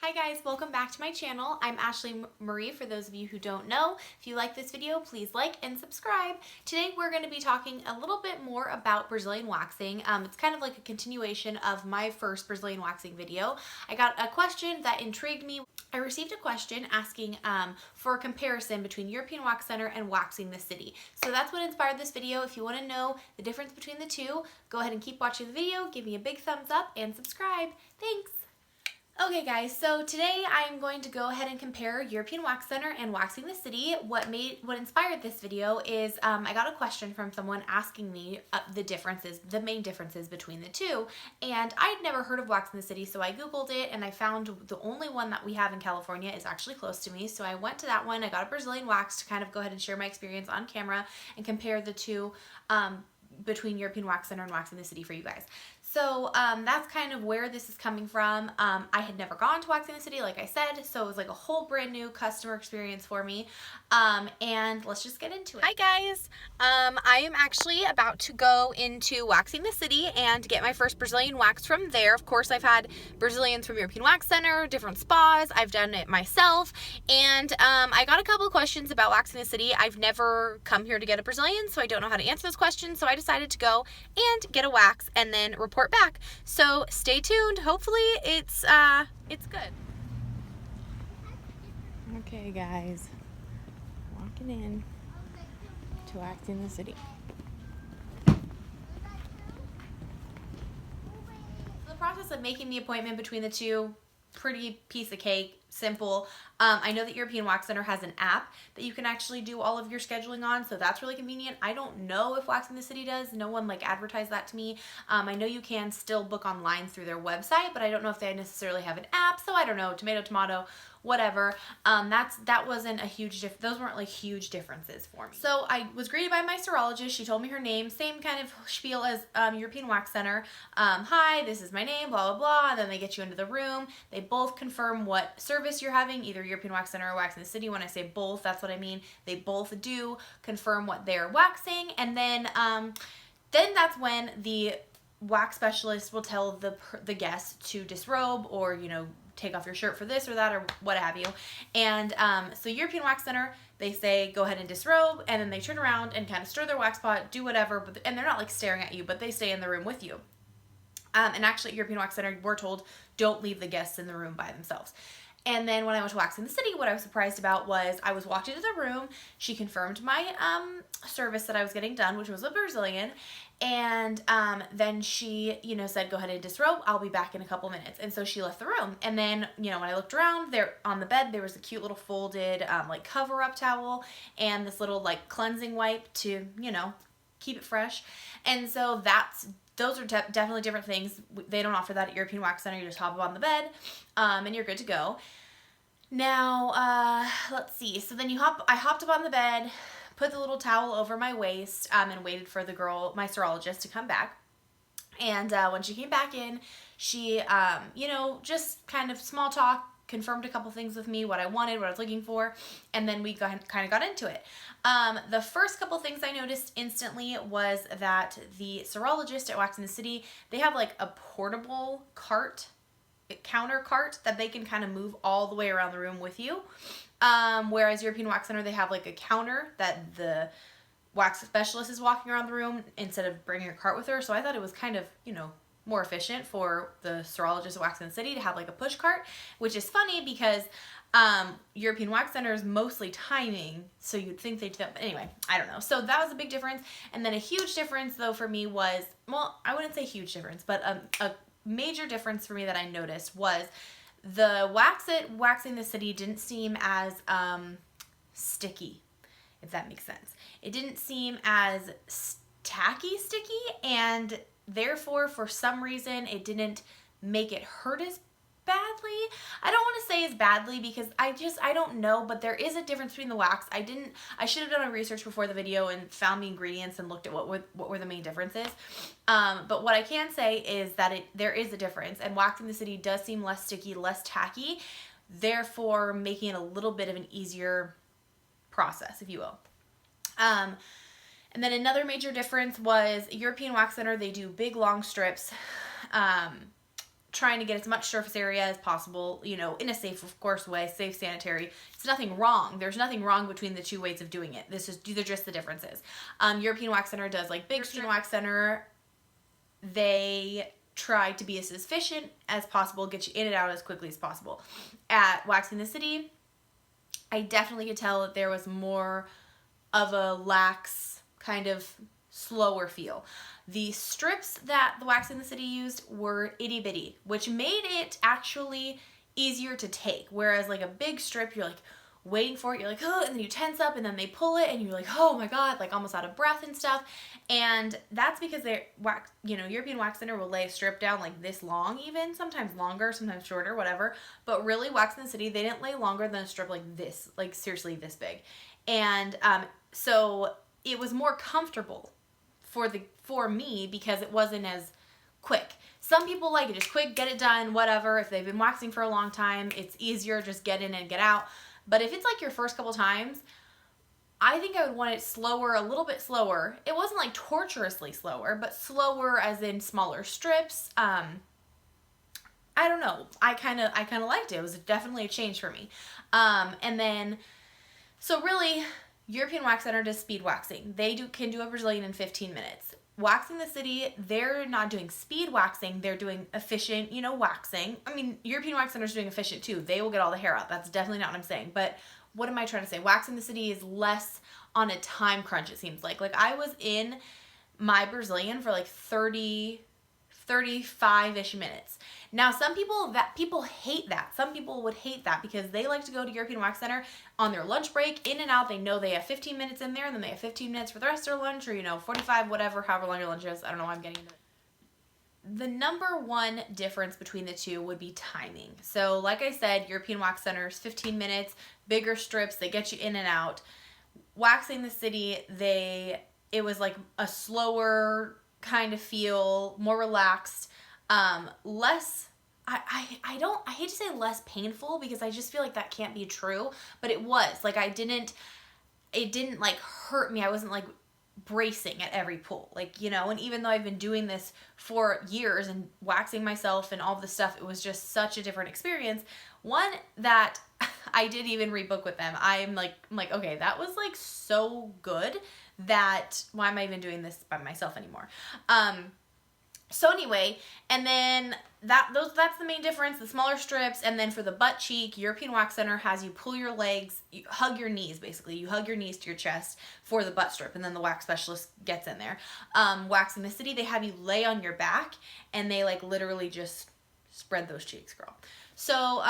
Hi guys, welcome back to my channel. I'm Ashley Marie for those of you who don't know. If you like this video, please like and subscribe. Today we're going to be talking a little bit more about Brazilian waxing. It's kind of like a continuation of my first Brazilian waxing video. I got a question that intrigued me. I received a question asking for a comparison between European Wax Center and Waxing the City. So that's what inspired this video. If you want to know the difference between the two, go ahead and keep watching the video, give me a big thumbs up, and subscribe. Thanks! Okay guys, so today I'm going to go ahead and compare European Wax Center and Waxing the City. What inspired this video is I got a question from someone asking me the main differences between the two, and I'd never heard of Waxing the City, so I googled it and I found the only one that we have in California is actually close to me, so I went to that one. I got a Brazilian wax to kind of go ahead and share my experience on camera and compare the two between European Wax Center and Waxing the City for you guys. So that's kind of where this is coming from. I had never gone to Waxing the City, like I said, so it was like a whole brand new customer experience for me. And let's just get into it. Hi guys, I am actually about to go into Waxing the City and get my first Brazilian wax from there. Of course, I've had Brazilians from European Wax Center, different spas. I've done it myself, and I got a couple of questions about Waxing the City. I've never come here to get a Brazilian, so I don't know how to answer those questions, so I decided to go and get a wax and then report back. So stay tuned. Hopefully it's good. Okay guys, walking in to Waxing the City. The process of making the appointment between the two, pretty piece of cake, simple. I know that European Wax Center has an app that you can actually do all of your scheduling on, so that's really convenient. I don't know if Waxing the City does. No one advertised that to me. I know you can still book online through their website, but I don't know if they necessarily have an app, so I don't know. Tomato, tomato, whatever. That wasn't a huge those weren't like huge differences for me. So I was greeted by my serologist. She told me her name, same kind of spiel as European Wax Center. Hi, this is my name, blah, blah, blah. And then they get you into the room. They both confirm what service you're having, either European Wax Center or Waxing the City. When I say both, that's what I mean. They both do confirm what they're waxing. And then that's when the wax specialist will tell the guest to disrobe or, take off your shirt for this or that or what have you. And so European Wax Center, they say go ahead and disrobe, and then they turn around and kind of stir their wax pot, do whatever, and they're not staring at you, but they stay in the room with you. And actually at European Wax Center, we're told don't leave the guests in the room by themselves. And then when I went to Waxing the City, what I was surprised about was I was walked into the room. She confirmed my service that I was getting done, which was a Brazilian. And then she, said, go ahead and disrobe. I'll be back in a couple minutes. And so she left the room. And then, when I looked around there on the bed, there was a cute little folded cover-up towel and this little cleansing wipe to, keep it fresh. And so those are definitely different things. They don't offer that at European Wax Center. You just hop up on the bed and you're good to go. Now, let's see. So then I hopped up on the bed, put the little towel over my waist, and waited for my serologist to come back. And when she came back in, she, just kind of small talk, confirmed a couple things with me, what I wanted, what I was looking for, and then we kind of got into it. The first couple things I noticed instantly was that the serologist at Waxing the City, they have a portable counter cart that they can kind of move all the way around the room with you. Whereas European Wax Center, they have a counter that the wax specialist is walking around the room instead of bringing her cart with her. So I thought it was kind of, more efficient for the serologist at Waxing the City to have a push cart, which is funny because European Wax Center is mostly timing, so you'd think they'd do that. But anyway, I don't know. So that was a big difference. And then a huge difference, though, for me was, well, I wouldn't say huge difference, but a major difference for me that I noticed was the wax at Waxing the City didn't seem as sticky, if that makes sense. It didn't seem as tacky sticky, and therefore, for some reason, it didn't make it hurt as badly. I don't want to say as badly because I don't know, but there is a difference between the wax. I should have done my research before the video and found the ingredients and looked at what were the main differences. But what I can say is that there is a difference, and Waxing the City does seem less sticky, less tacky, therefore making it a little bit of an easier process, if you will. And then another major difference was European Wax Center, they do big long strips trying to get as much surface area as possible, you know, in a safe, of course, way, safe, sanitary. It's nothing wrong. There's nothing wrong between the two ways of doing it. These are just the differences. European Wax Center does like big European Wax Center. They try to be as efficient as possible, get you in and out as quickly as possible. At Waxing the City, I definitely could tell that there was more of a lax, kind of slower feel. The strips that the Waxing the City used were itty bitty, which made it actually easier to take. Whereas like a big strip, you're like waiting for it, you're like, oh, and then you tense up, and then they pull it, and you're like, oh my god, like almost out of breath and stuff. And that's because European Wax Center will lay a strip down like this long, even sometimes longer, sometimes shorter, whatever. But really, Waxing the City, they didn't lay longer than a strip like this, like seriously this big. And so it was more comfortable for me because it wasn't as quick. Some people like it just quick, get it done, whatever. If they've been waxing for a long time, it's easier, just get in and get out. But if it's like your first couple times, I think I would want it slower, a little bit slower. It wasn't like torturously slower, but slower as in smaller strips. I don't know. I kind of liked it. It was definitely a change for me. And then, so really, European Wax Center does speed waxing. They can do a Brazilian in 15 minutes. Waxing the City, they're not doing speed waxing. They're doing efficient, waxing. I mean, European Wax Center is doing efficient too. They will get all the hair out. That's definitely not what I'm saying. But what am I trying to say? Waxing the City is less on a time crunch, it seems like. Like, I was in my Brazilian for like 35-ish minutes. Now, some people hate that. Some people would hate that because they like to go to European Wax Center on their lunch break, in and out. They know they have 15 minutes in there, and then they have 15 minutes for the rest of their lunch, or 45, whatever, however long your lunch is. I don't know why I'm getting into it. The number one difference between the two would be timing. So, like I said, European Wax Center is 15 minutes, bigger strips, they get you in and out. Waxing the City, it was like a slower kind of feel, more relaxed, less, I hate to say less painful because I just feel like that can't be true, but it was, like, it didn't like hurt me. I wasn't like bracing at every pull, like, and even though I've been doing this for years and waxing myself and all this stuff, it was just such a different experience. One that I did even rebook with them. I'm like, okay, that was like so good that why am I even doing this by myself anymore? So anyway, and then that's the main difference, the smaller strips. And then for the butt cheek, European Wax Center has you pull your legs, you hug your knees, basically. You hug your knees to your chest for the butt strip, and then the wax specialist gets in there. Waxing the City, they have you lay on your back, and they like literally just spread those cheeks, girl. So,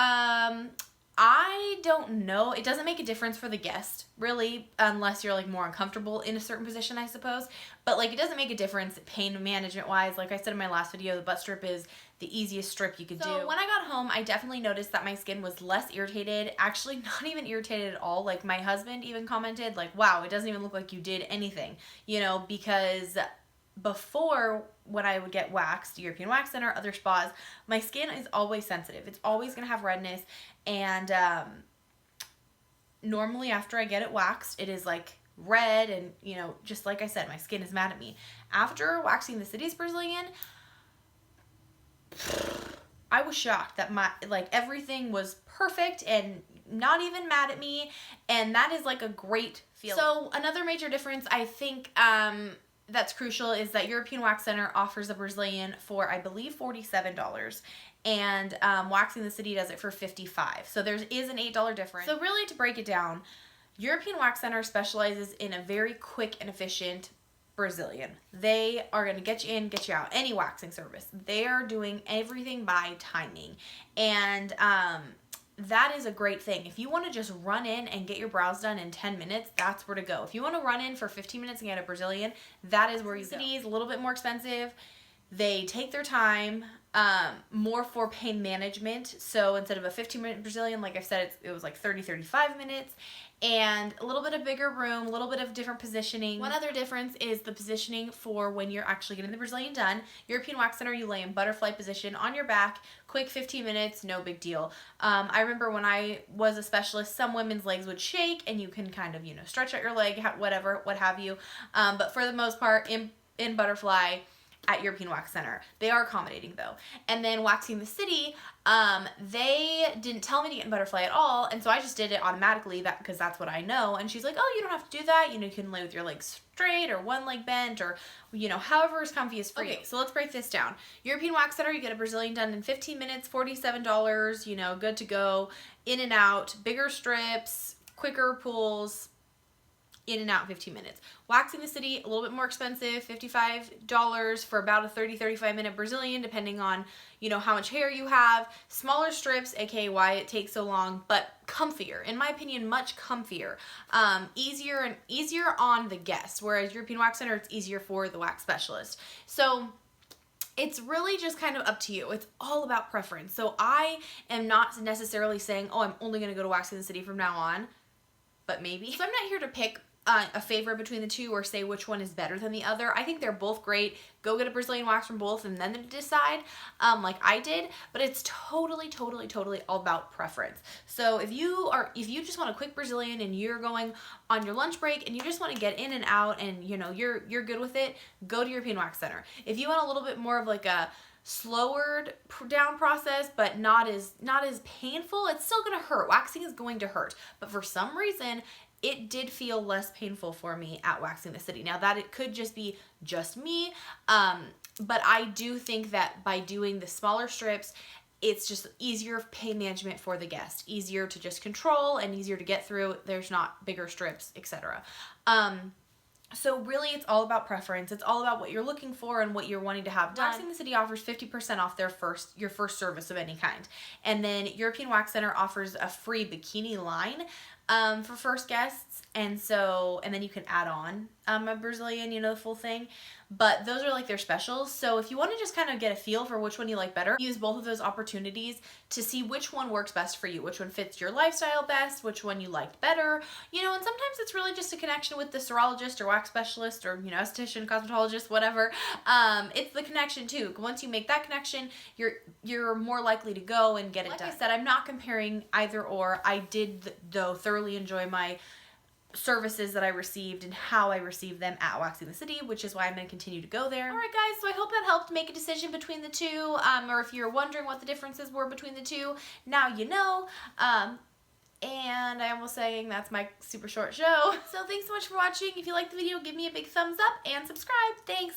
I don't know. It doesn't make a difference for the guest, really, unless you're like more uncomfortable in a certain position, I suppose. But like, it doesn't make a difference pain management wise. Like I said in my last video, the butt strip is the easiest strip you could do. So when I got home, I definitely noticed that my skin was less irritated. Actually, not even irritated at all. Like, my husband even commented like, wow, it doesn't even look like you did anything, because before, when I would get waxed, European Wax Center, other spas, my skin is always sensitive. It's always going to have redness. And normally after I get it waxed, it is like red. And, just like I said, my skin is mad at me. After waxing the City's Brazilian, I was shocked that everything was perfect and not even mad at me. And that is like a great feeling. So another major difference, I think, that's crucial is that European Wax Center offers a Brazilian for, I believe, $47, and Waxing the City does it for $55. So there is an $8 difference. So really, to break it down, European Wax Center specializes in a very quick and efficient Brazilian. They are going to get you in, get you out. Any waxing service. They are doing everything by timing, and that is a great thing. If you want to just run in and get your brows done in 10 minutes, that's where to go. If you want to run in for 15 minutes and get a Brazilian, that is where you go. City is a little bit more expensive. They take their time, more for pain management. So instead of a 15-minute Brazilian, like I said, it was like 35 minutes. And a little bit of bigger room, a little bit of different positioning. One other difference is the positioning for when you're actually getting the Brazilian done. European Wax Center, you lay in butterfly position on your back, quick 15 minutes, no big deal. I remember when I was a specialist, some women's legs would shake and you can kind of, stretch out your leg, whatever, what have you. But for the most part, in butterfly, at European Wax Center. They are accommodating though. And then Waxing the City, they didn't tell me to get in butterfly at all, and so I just did it automatically because that's what I know. And she's like, oh, you don't have to do that. You know, you can lay with your legs straight or one leg bent, or, you know, however is comfiest for you. So let's break this down. European Wax Center, you get a Brazilian done in 15 minutes, $47, you know, good to go, in and out, bigger strips, quicker pulls, in and out in 15 minutes. Waxing the City, a little bit more expensive, $55 for about a 30-35 minute Brazilian, depending on, you know, how much hair you have. Smaller strips, aka why it takes so long, but comfier. In my opinion, much comfier. Easier on the guest, whereas European Wax Center, it's easier for the wax specialist. So it's really just kind of up to you. It's all about preference. So I am not necessarily saying, oh, I'm only going to go to Waxing the City from now on, but maybe. So I'm not here to pick a favorite between the two or say which one is better than the other. I think they're both great. Go get a Brazilian wax from both and then decide, like I did. But it's totally all about preference. So if you just want a quick Brazilian and you're going on your lunch break and you just want to get in and out and, you know, you're good with it, go to European Wax Center. If you want a little bit more of like a slower down process, but not as painful, it's still gonna hurt. Waxing is going to hurt, but for some reason it did feel less painful for me at Waxing the City. Now that it could just be just me, but I do think that by doing the smaller strips, it's just easier pain management for the guest, easier to just control and easier to get through. There's not bigger strips, etc. So really, it's all about preference. It's all about what you're looking for and what you're wanting to have done. Waxing the City offers 50% off your first service of any kind. And then European Wax Center offers a free bikini line for first guests. And then you can add on a Brazilian, you know, the full thing. But those are like their specials. So if you want to just kind of get a feel for which one you like better, use both of those opportunities to see which one works best for you, which one fits your lifestyle best, which one you liked better, you know. And sometimes it's really just a connection with the serologist or wax specialist or, you know, esthetician, cosmetologist, whatever. It's the connection too. Once you make that connection, you're more likely to go and get it done. Like I said, I'm not comparing either or. I did though thoroughly enjoy my services that I received and how I received them at Waxing the City, which is why I'm going to continue to go there. Alright guys, so I hope that helped make a decision between the two, or if you're wondering what the differences were between the two, now you know. And I almost saying that's my super short show. So thanks so much for watching. If you liked the video, give me a big thumbs up and subscribe. Thanks!